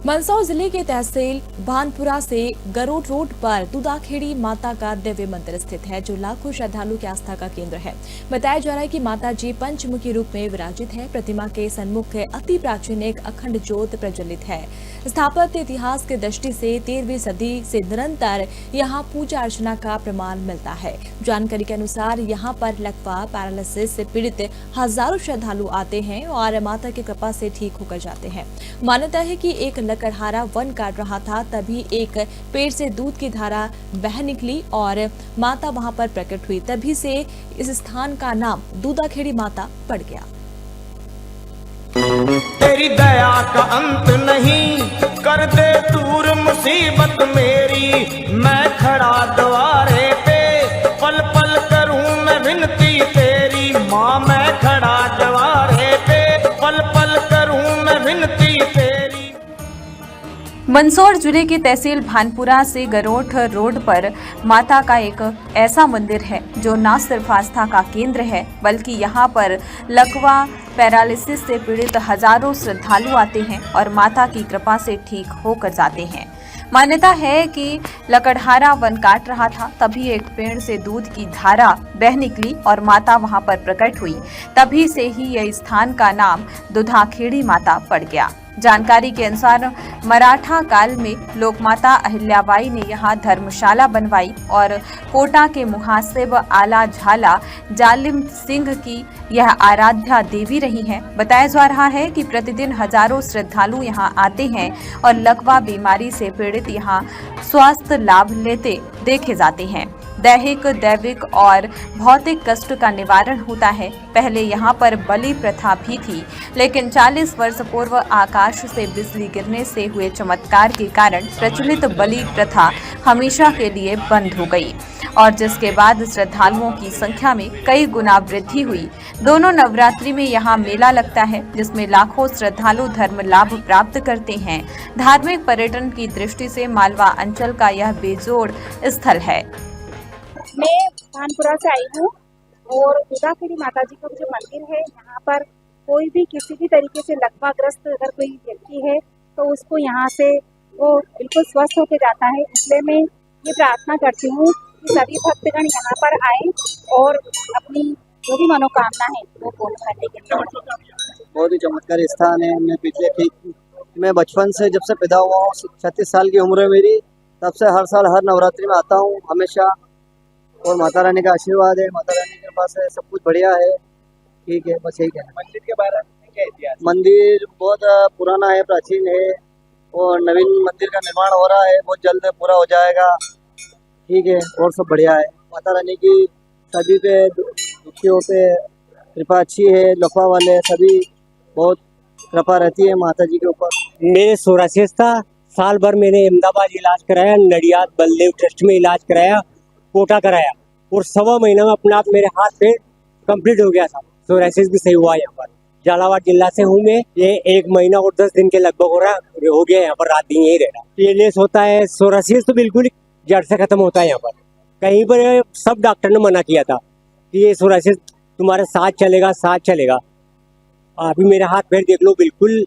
मंदसौर जिले के तहसील भानपुरा से गरोड रोड पर दुदाखेड़ी माता का दिव्य मंदिर स्थित है, जो लाखों श्रद्धालु की आस्था का केंद्र है। बताया जा रहा है कि माता जी पंचमुखी रूप में विराजित है। प्रतिमा के सन्मुख अति प्राचीन एक अखंड ज्योत प्रज्वलित है। स्थापत्य इतिहास की दृष्टि से 13वीं सदी से निरंतर यहाँ पूजा अर्चना का प्रमाण मिलता है। जानकारी के अनुसार यहाँ पर लकवा पैरालिसिस से पीड़ित हजारों श्रद्धालु आते हैं और माता की कृपा से ठीक होकर जाते हैं। मान्यता है कि एक लकड़हारा वन काट रहा था, तभी एक पेड़ से दूध की धारा बह निकली और माता वहां पर प्रकट हुई। तभी से इस स्थान का नाम दूधाखेड़ी माता पड़ गया। तेरी दया का अंत नहीं, कर दे दूर मुसीबत मेरी। मैं खड़ा द्वारे पे, पल पल करूं मैं विनती तेरी। माँ मैं खड़ा द्वारे पे, पल पल करूं मैं विनती तेरी। मंदसौर जिले के तहसील भानपुरा से गरोठ रोड पर माता का एक ऐसा मंदिर है जो न सिर्फ आस्था का केंद्र है, बल्कि यहाँ पर लकवा पैरालिसिस से पीड़ित हजारों श्रद्धालु आते हैं और माता की कृपा से ठीक होकर जाते हैं। मान्यता है कि लकड़हारा वन काट रहा था, तभी एक पेड़ से दूध की धारा बह निकली और माता वहां पर प्रकट हुई। तभी से ही यह स्थान का नाम दुधाखेड़ी माता पड़ गया। जानकारी के अनुसार मराठा काल में लोक माता अहिल्याबाई ने यहाँ धर्मशाला बनवाई और कोटा के मुहासिब आला झाला जालिम सिंह की यह आराध्या देवी रही हैं। बताया जा रहा है कि प्रतिदिन हजारों श्रद्धालु यहाँ आते हैं और लकवा बीमारी से पीड़ित यहाँ स्वास्थ्य लाभ लेते देखे जाते हैं। दैविक और भौतिक कष्ट का निवारण होता है। पहले यहाँ पर बलि प्रथा भी थी, लेकिन 40 वर्ष पूर्व आकाश से बिजली गिरने से हुए चमत्कार के कारण प्रचलित बलि प्रथा हमेशा के लिए बंद हो गई और जिसके बाद श्रद्धालुओं की संख्या में कई गुना वृद्धि हुई। दोनों नवरात्रि में यहाँ मेला लगता है, जिसमें लाखों श्रद्धालु धर्म लाभ प्राप्त करते हैं। धार्मिक पर्यटन की दृष्टि से मालवा अंचल का यह बेजोड़ स्थल है। मैं भानपुरा से आई हूँ और दुधाखेड़ी माता जी का जो मंदिर है, यहाँ पर कोई भी किसी भी तरीके से लकवाग्रस्त अगर कोई व्यक्ति है तो उसको यहाँ से वो बिल्कुल स्वस्थ होकर जाता है। इसलिए मैं ये प्रार्थना करती हूँ कि सभी भक्तगण यहाँ पर आए और अपनी जो भी मनोकामना है वो पूर्ण करने के लिए। बहुत ही चमत्कारी स्थान है। मैं बचपन से जब से पैदा हुआ हूँ, 36 साल की उम्र है मेरी, तब से हर साल हर नवरात्रि में आता हूँ हमेशा। और माता रानी का आशीर्वाद है, माता रानी के पास है, सब कुछ बढ़िया है। ठीक है, बस यही कहना। मंदिर के बारे में क्या इतिहास? मंदिर बहुत पुराना है, प्राचीन है और नवीन मंदिर का निर्माण हो रहा है, बहुत जल्द पूरा हो जाएगा। ठीक है, और सब बढ़िया है। माता रानी की सभी पे दुखियों पे कृपा अच्छी है। लखवा वाले सभी बहुत कृपा रहती है माता जी के ऊपर। मेरे सोरासिस था, साल भर मैंने अहमदाबाद इलाज कराया, नडियाद बलदेव ट्रस्ट में इलाज कराया, कोटा कराया और 1.25 महीना में अपने आप मेरे हाथ पे कंप्लीट हो गया था। सोरासिस भी सही हुआ। यहाँ पर झालावाड़ जिला से हूँ मैं। ये 1 महीना और 10 दिन के लगभग हो गया। यहाँ पर रात दिन यही रह रहा। पीएलएस होता है, सोरासिस तो बिल्कुल जड़ से खत्म होता है। यहाँ पर कहीं पर सब डॉक्टर ने मना किया था कि ये सोरासिस तुम्हारे साथ चलेगा। अभी मेरे हाथ पैर देख लो, बिल्कुल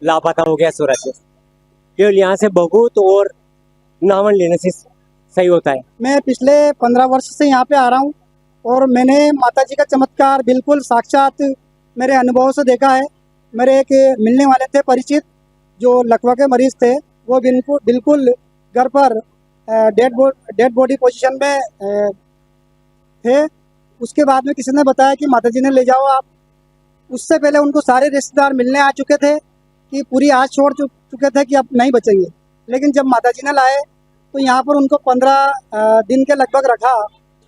लापता हो गया सोरासिस। केवल यहाँ से बहुत और नावन लेने से सही होता है। मैं पिछले 15 वर्ष से यहाँ पे आ रहा हूँ और मैंने माता जी का चमत्कार बिल्कुल साक्षात मेरे अनुभव से देखा है। मेरे एक मिलने वाले थे परिचित, जो लकवा के मरीज थे, वो बिल्कुल घर पर डेड बॉडी पोजीशन में थे। उसके बाद में किसी ने बताया कि माता जी ने ले जाओ आप। उससे पहले उनको सारे रिश्तेदार मिलने आ चुके थे कि पूरी आस छोड़ चुके थे कि अब नहीं बचेंगे। लेकिन जब माता जी ने लाए तो यहाँ पर उनको 15 दिन के लगभग रखा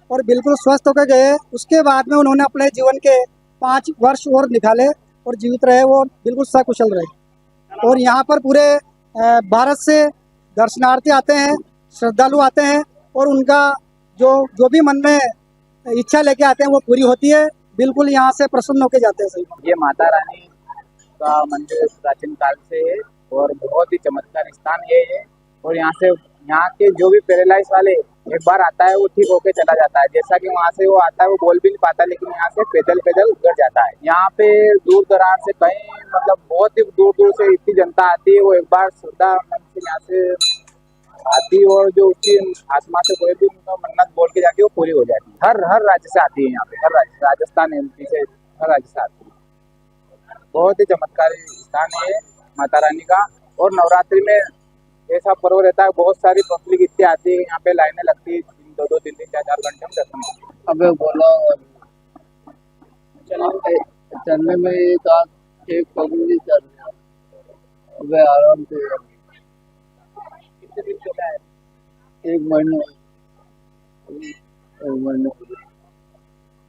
और बिल्कुल स्वस्थ होकर गए। उसके बाद में उन्होंने अपने जीवन के 5 वर्ष और निकाले और जीवित रहे, वो बिल्कुल सकुशल रहे। और यहाँ पर पूरे भारत से दर्शनार्थी आते हैं, श्रद्धालु आते हैं और उनका जो भी मन में इच्छा लेके आते हैं वो पूरी होती है। बिल्कुल यहाँ से प्रसन्न होकर जाते हैं सही। ये माता रानी का मंदिर प्राचीन काल से है और बहुत ही चमत्कार स्थान ये है। और यहाँ के जो भी पैरालाइज वाले एक बार आता है वो ठीक होके चला जाता है। जैसा कि वहाँ से वो आता है वो बोल भी नहीं पाता, लेकिन यहाँ से पैदल पैदल उतर जाता है। यहाँ पे दूर दराज से कहीं मतलब बहुत ही दूर दूर से इतनी जनता आती है, वो एक बार श्रद्धा मन से यहाँ से आती है और जो उसकी आत्मा से कोई भी उनका मन्नत बोल के जाती है वो पूरी हो जाती है। हर राज्य से आती है यहाँ पे, हर राज्य, राजस्थान MP से हर राज्य से आती है। बहुत ही चमत्कारी स्थान है माता रानी का। और नवरात्रि में ऐसा पर्व रहता है, बहुत सारी पब्लिक इतनी आती है, यहाँ पे लाइनें लगती है 2-2, 3-3, 4-4 घंटे में दर्शन होते हैं। अबे बोलो चलने में एक पगड़ी चल रहा, अबे आराम से कितने दिन चला है? 1 महीने। ये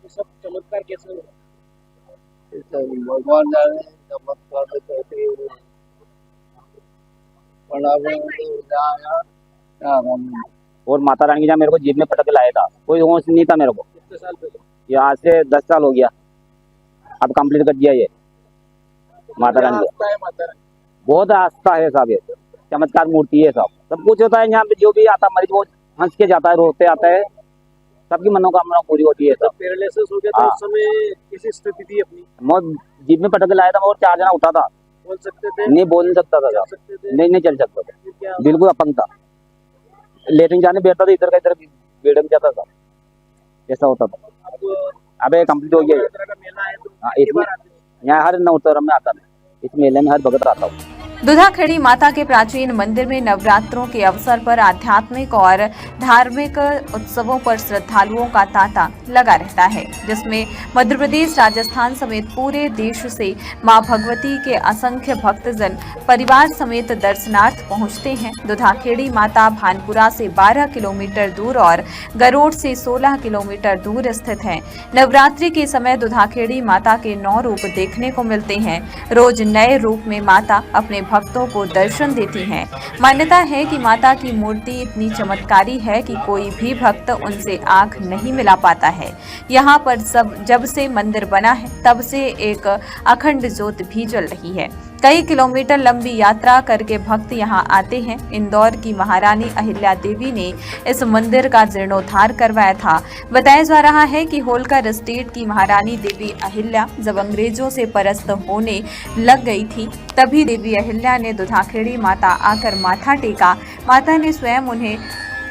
सब चमत्कार कैसे हुआ? भगवान जाने चमत्कार तो कहते हैं बड़ा और माता रानी जहाँ मेरे को जीप में पटक के लाया था, कोई होश नहीं था मेरे को। कितने साल पहले? ये आज से 10 साल हो गया, अब कंप्लीट कर दिया ये माता रानी आस्था है माता रानी, बहुत आस्था है साहब, ये चमत्कार मूर्ति है साहब। सब कुछ होता है यहाँ पे, जो भी आता मरीज वो हंस के जाता है, रोते आता है, सबकी मनोकामना पूरी होती है सब। पैरालिसिस हो गया था उस समय कैसी स्थिति थी अपनी? मैं जीप में पटक के लाया था और 4 जना उठा था, बोल सकते थे? नहीं बोल नहीं सकता था, सकते थे? नहीं चल सकता था, फिर क्या? बिल्कुल अपंग था। लेटरिन जाने बैठता था, इधर का इधर बैठ भी जाता था, ऐसा होता था। अब अबे कंप्लीट हो गया ये। नवरात्रि का मेला है तो हाँ, कितनी इसमें बार आते हो? यहाँ हर नवरात्र में आता मैं, इस मेले में हर भगत आता हूँ। दुधाखेड़ी माता के प्राचीन मंदिर में नवरात्रों के अवसर पर आध्यात्मिक और धार्मिक उत्सवों पर श्रद्धालुओं का तांता लगा रहता है, जिसमें मध्य प्रदेश, राजस्थान समेत पूरे देश से मां भगवती के असंख्य भक्तजन परिवार समेत दर्शनार्थ पहुंचते हैं। दुधाखेड़ी माता भानपुरा से 12 किलोमीटर दूर और गरोड से 16 किलोमीटर दूर स्थित है। नवरात्रि के समय दुधाखेड़ी माता के 9 रूप देखने को मिलते हैं। रोज नए रूप में माता अपने भक्तों को दर्शन देती हैं। मान्यता है कि माता की मूर्ति इतनी चमत्कारी है कि कोई भी भक्त उनसे आंख नहीं मिला पाता है। यहाँ पर जब से मंदिर बना है तब से एक अखंड ज्योत भी जल रही है। कई किलोमीटर लंबी यात्रा करके भक्त यहाँ आते हैं। इंदौर की महारानी अहिल्या देवी ने इस मंदिर का जीर्णोद्धार करवाया था। बताया जा रहा है कि होलकर स्टेट की महारानी देवी अहिल्या जब अंग्रेजों से परास्त होने लग गई थी, तभी देवी अहिल्या ने दुधाखेड़ी माता आकर माथा टेका। माता ने स्वयं उन्हें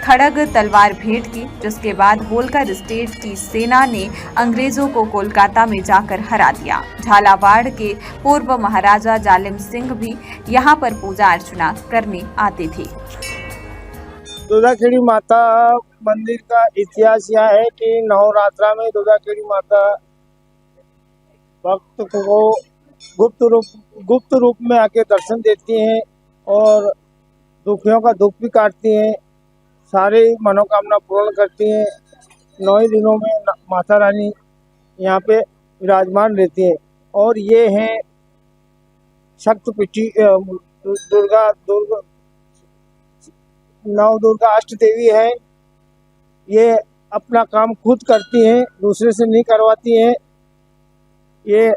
खड़ग तलवार भेंट की, जिसके बाद होलकर स्टेट की सेना ने अंग्रेजों को कोलकाता में जाकर हरा दिया। झालावाड़ के पूर्व महाराजा जालिम सिंह भी यहाँ पर पूजा अर्चना करने आते थे। दुधाखेड़ी माता मंदिर का इतिहास यह है कि नवरात्रा में दुधाखेड़ी माता भक्त को गुप्त रूप में आके दर्शन देती हैं और दुखियों का दुख भी काटती हैं, सारे मनोकामना पूर्ण करती हैं। 9 दिनों में माता रानी यहाँ पे विराजमान रहती है। और ये हैं शक्तिपीठी नव दुर्गा अष्ट देवी है। ये अपना काम खुद करती हैं, दूसरे से नहीं करवाती हैं। ये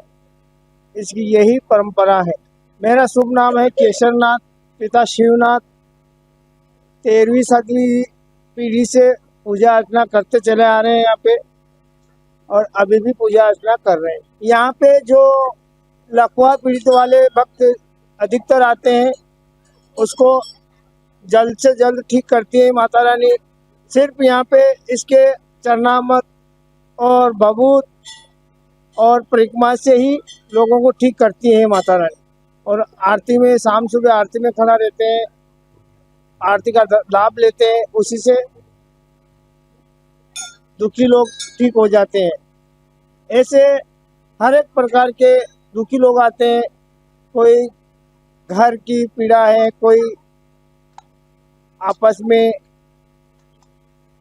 इसकी यही परंपरा है। मेरा शुभ नाम है केशरनाथ, पिता शिवनाथ। 13वीं 7वीं पीढ़ी से पूजा अर्चना करते चले आ रहे हैं यहाँ पे, और अभी भी पूजा अर्चना कर रहे हैं। यहाँ पे जो लकवा पीड़ित वाले भक्त अधिकतर आते हैं, उसको जल्द से जल्द ठीक करती है माता रानी। सिर्फ यहाँ पे इसके चरणामृत और भभूत और परिक्रमा से ही लोगों को ठीक करती है माता रानी। और आरती में, शाम सुबह आरती में खड़ा रहते हैं, आरती का लाभ लेते हैं, उसी से दुखी लोग ठीक हो जाते हैं। ऐसे हर एक प्रकार के दुखी लोग आते हैं। कोई घर की पीड़ा है, कोई आपस में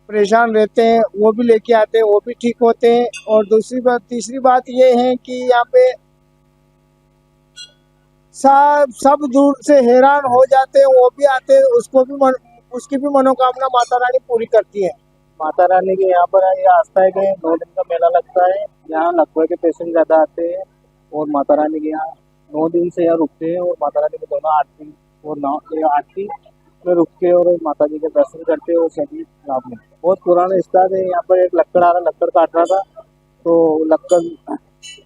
परेशान रहते हैं, वो भी लेके आते हैं, वो भी ठीक होते हैं। और तीसरी बात ये है कि यहाँ पे सब दूर से हैरान हो जाते हैं, वो भी आते हैं, उसकी भी मनोकामना माता रानी पूरी करती है। माता रानी के यहाँ पर ये आस्था है कि 9 दिन का मेला लगता है। यहाँ लकवे के पेशेंट ज़्यादा आते हैं और माता रानी के यहाँ 9 दिन से यहाँ रुकते हैं। और माता रानी के दोनों आरती और आरती में रुक के और माता जी के दर्शन करते और सभी लाभ मिलते हैं। बहुत पुराना स्थान है। यहाँ पर एक लक्कड़ लक्कड़ काट रहा था, तो लक्कड़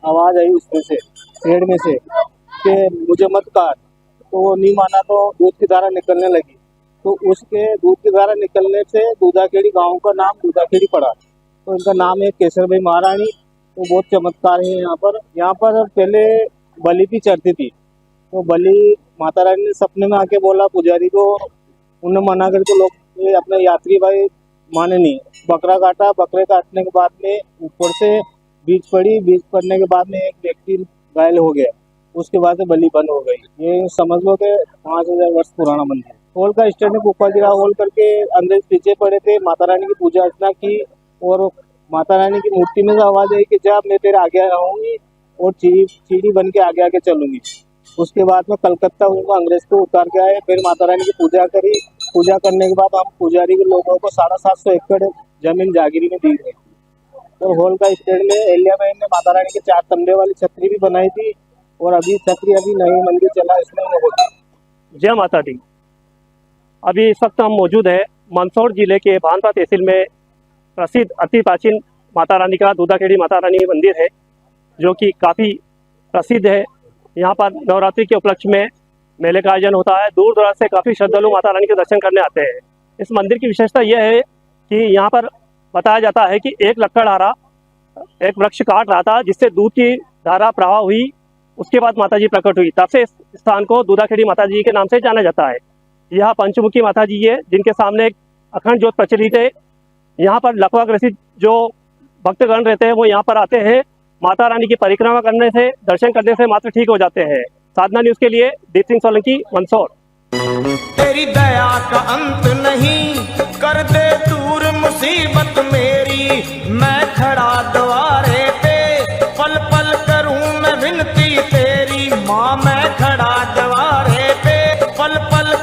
आवाज़ आई उसमें से, पेड़ में से कि मुझे मत काट, तो वो नहीं माना तो दूध की धारा निकलने लगी। तो उसके दूध की धारा निकलने से दूधाखेड़ी गांव का नाम दूधाखेड़ी पड़ा। तो इनका नाम है केसर भाई महारानी। तो बहुत चमत्कार है यहाँ पर। यहाँ पर पहले बलि भी चढ़ती थी, तो बलि माता रानी ने सपने में आके बोला पुजारी को, उन्हें मना कर के लोग ये अपने यात्री भाई माने नहीं। बकरा काटा, बकरे काटने के बाद में ऊपर से बीज पड़ी, बीज पड़ने के बाद में एक व्यक्ति घायल हो गया। उसके बाद से बलि बंद हो गई। ये समझ लो कि 5000 वर्ष पुराना मंदिर। हॉल का स्टैंड ऊपर गिरा हॉल करके अंदर पीछे पड़े थे, माता रानी की पूजा अर्चना की और माता रानी की मूर्ति में से आवाज आई कि जब मैं तेरे आगे आऊंगी और सीढ़ी बन के आगे आगे चलूंगी। उसके बाद में कलकत्ता उनको अंग्रेज को उतार के आए, फिर माता रानी की पूजा करी। पूजा करने के बाद हम पुजारी के लोगों को 750 एकड़ जमीन जागीरी में दी गई। और हॉल का स्टैंड में एलियाबाई ने माता रानी के 4 तंबे वाली छतरी भी बनाई थी और अभी छतरी अभी नई मंदिर चला इसमें लोगों की। जय माता दी। अभी इस वक्त हम मौजूद है मंदसौर जिले के भानपुरा तहसील में प्रसिद्ध अति प्राचीन माता रानी का दूधाखेड़ी माता रानी मंदिर है, जो कि काफ़ी प्रसिद्ध है। यहाँ पर नवरात्रि के उपलक्ष्य में मेले का आयोजन होता है। दूर दराज से काफ़ी श्रद्धालु माता रानी के दर्शन करने आते हैं। इस मंदिर की विशेषता यह है कि यहाँ पर बताया जाता है कि एक लकड़हारा एक वृक्ष काट रहा था, जिससे दूध की धारा प्रवाह हुई। उसके बाद माता जी प्रकट हुई। तब से इस स्थान को दूधाखेड़ी माता जी के नाम से जाना जाता है। यह पंचमुखी माता जी है, जिनके सामने एक अखंड ज्योत प्रचलित है। यहाँ पर लकवा ग्रसित जो भक्तगण रहते हैं वो यहाँ पर आते हैं। माता रानी की परिक्रमा करने से, दर्शन करने से मात्र ठीक हो जाते हैं। साधना न्यूज़ के लिए दीप सिंह सोलंकी, मंदसौर। तेरी दया का अंत नहीं, कर दे दूर मुसीबत मेरी, मैं खड़ा